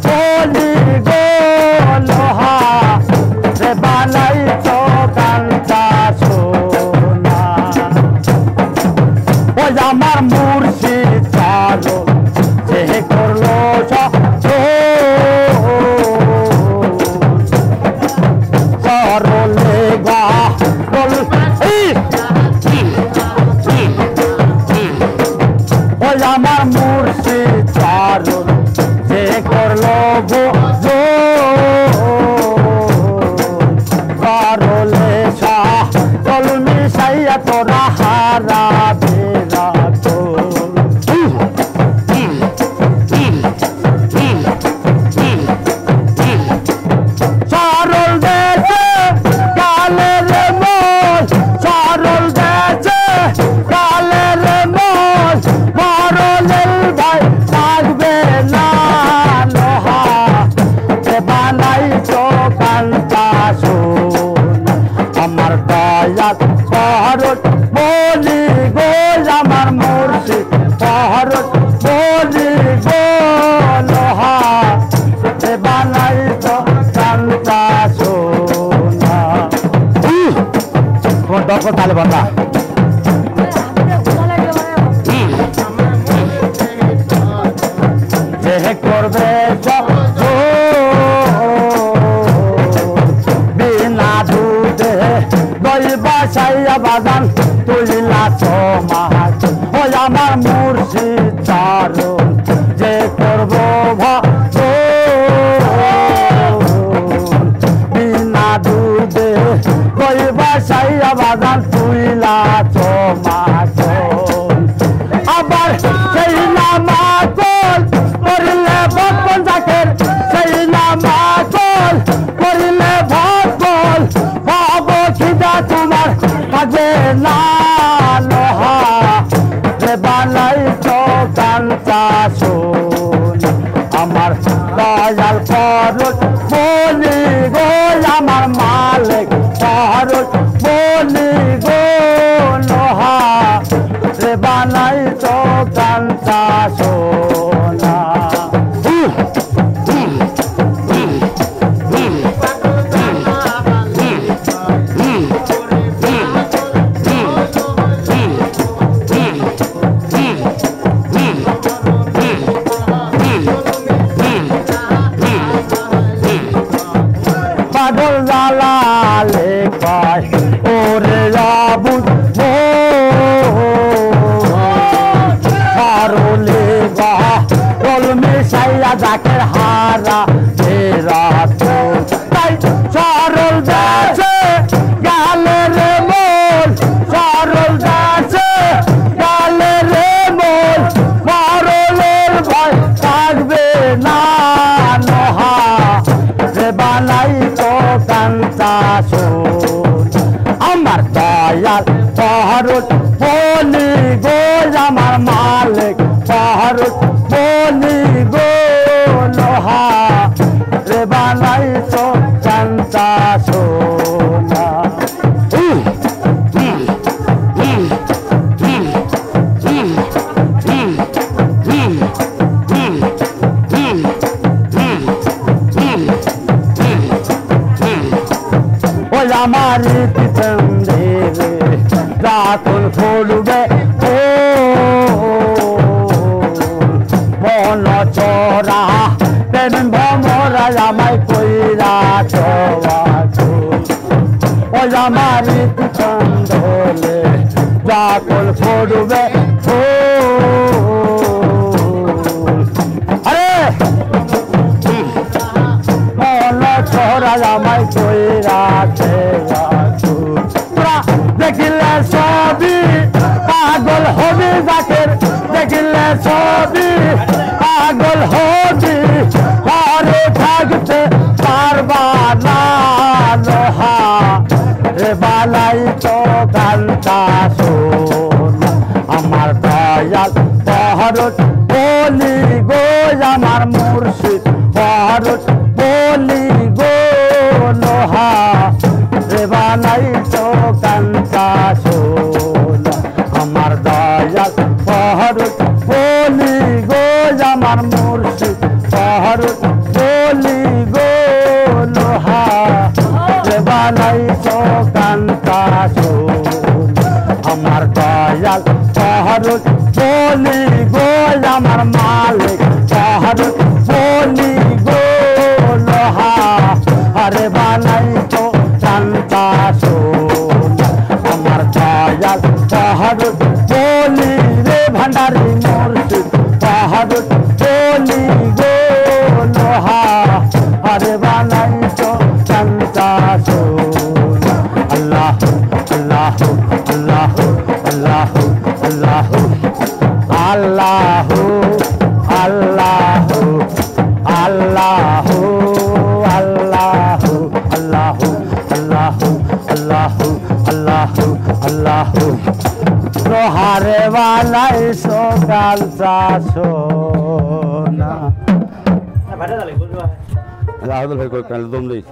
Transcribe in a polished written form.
বলি গো লোহা রে বানাইছো কাঞ্চা সোনা ওই আমার মুর্শিদ চালো যে করলো সরলে গা ওই আমার মুর্শিদ চালো যে করলো সরলে শাহ কলমি সাইয়া তোরা হারা বেরা তো আমার দয়াল পহরত বলি গো আমার মুর্শিদ পহরত বলি গো লোহা বানাইছো কাঞ্চা সোনা দর্শক তাহলে বন্ধা যে করবে বাসাইয়া বাগান তুলিলা সমাজ ওই আমার মুর্শিদ চারণ যে করব বিনা দুধে ওই বাসাইয়া বাগান তুলিলা সমাজ আবার সেই নামাকল করলে ভগবান জাকের সেই নামাকল করলে ভগবান ভাবো খিদা তোমার কাজে না লোহা রে বানাইছো কাঞ্চা সোনা আমার দয়াল পরত বলি গো আমার মালিক পরত বলি গো লোহা রে বানাইছো কাঞ্চা সোনা পাগল জালালে কয় ওরে আবুদ সরলে গা কলমে সাইয়া জাকের হারা ফেরা তো তাই সরল যাচ্ছে গালে রে মোল সরল যাচ্ছে গালে রে মোল সরলের ভয় থাকবে না নোহা রে বানাইছো কাঞ্চা সোনা আমার দয়াল পহরত বলি গো আমার মালিক পহরত বলি গো লোহা রে বানাইছো কাঞ্চা সোনা ওই আমার পিছনে যখন ফুলবে মন চোরা প্রেম ভমরা আমায় কইরা চোয়াছো ওই আমার পিছনে যখন ফুলবে আরে মন চোরা আমায় কইরা দেখিলে সবই পাগল হবি জাকের দেখিলে সবই পাগল হবি ঘরে থাকতে পারবা না লোহা রে বানাইছো কাঞ্চা সোনা আমার দয়াল পহরত বলি গো আমার মুর্শিদ পহরত বলি গো লোহা রে বানাইছো কাঞ্চা সোনা আমার দয়াল পহরত বলি গো আমার মুর্শিদ পহরত আমার মালিক শহর বলি গো লোহা আরে বানাই তো জানতা সোনা আমার দয়াল শহর বলি রে ভান্ডারি মুর্শিদ শহর বলি গো লোহা আরে বানাই তো জানতা সোনা আল্লাহ আল্লাহ আল্লাহ আল্লাহ আল্লাহ আল্লাহু আল্লাহু আল্লাহু আল্লাহু আল্লাহু আল্লাহু আল্লাহু আল্লাহু আল্লাহু লোহারে বানাই সকাল চাষোনা ভাড়া দালে বুঝবা রাহুল ভাই কই কাল দম দেই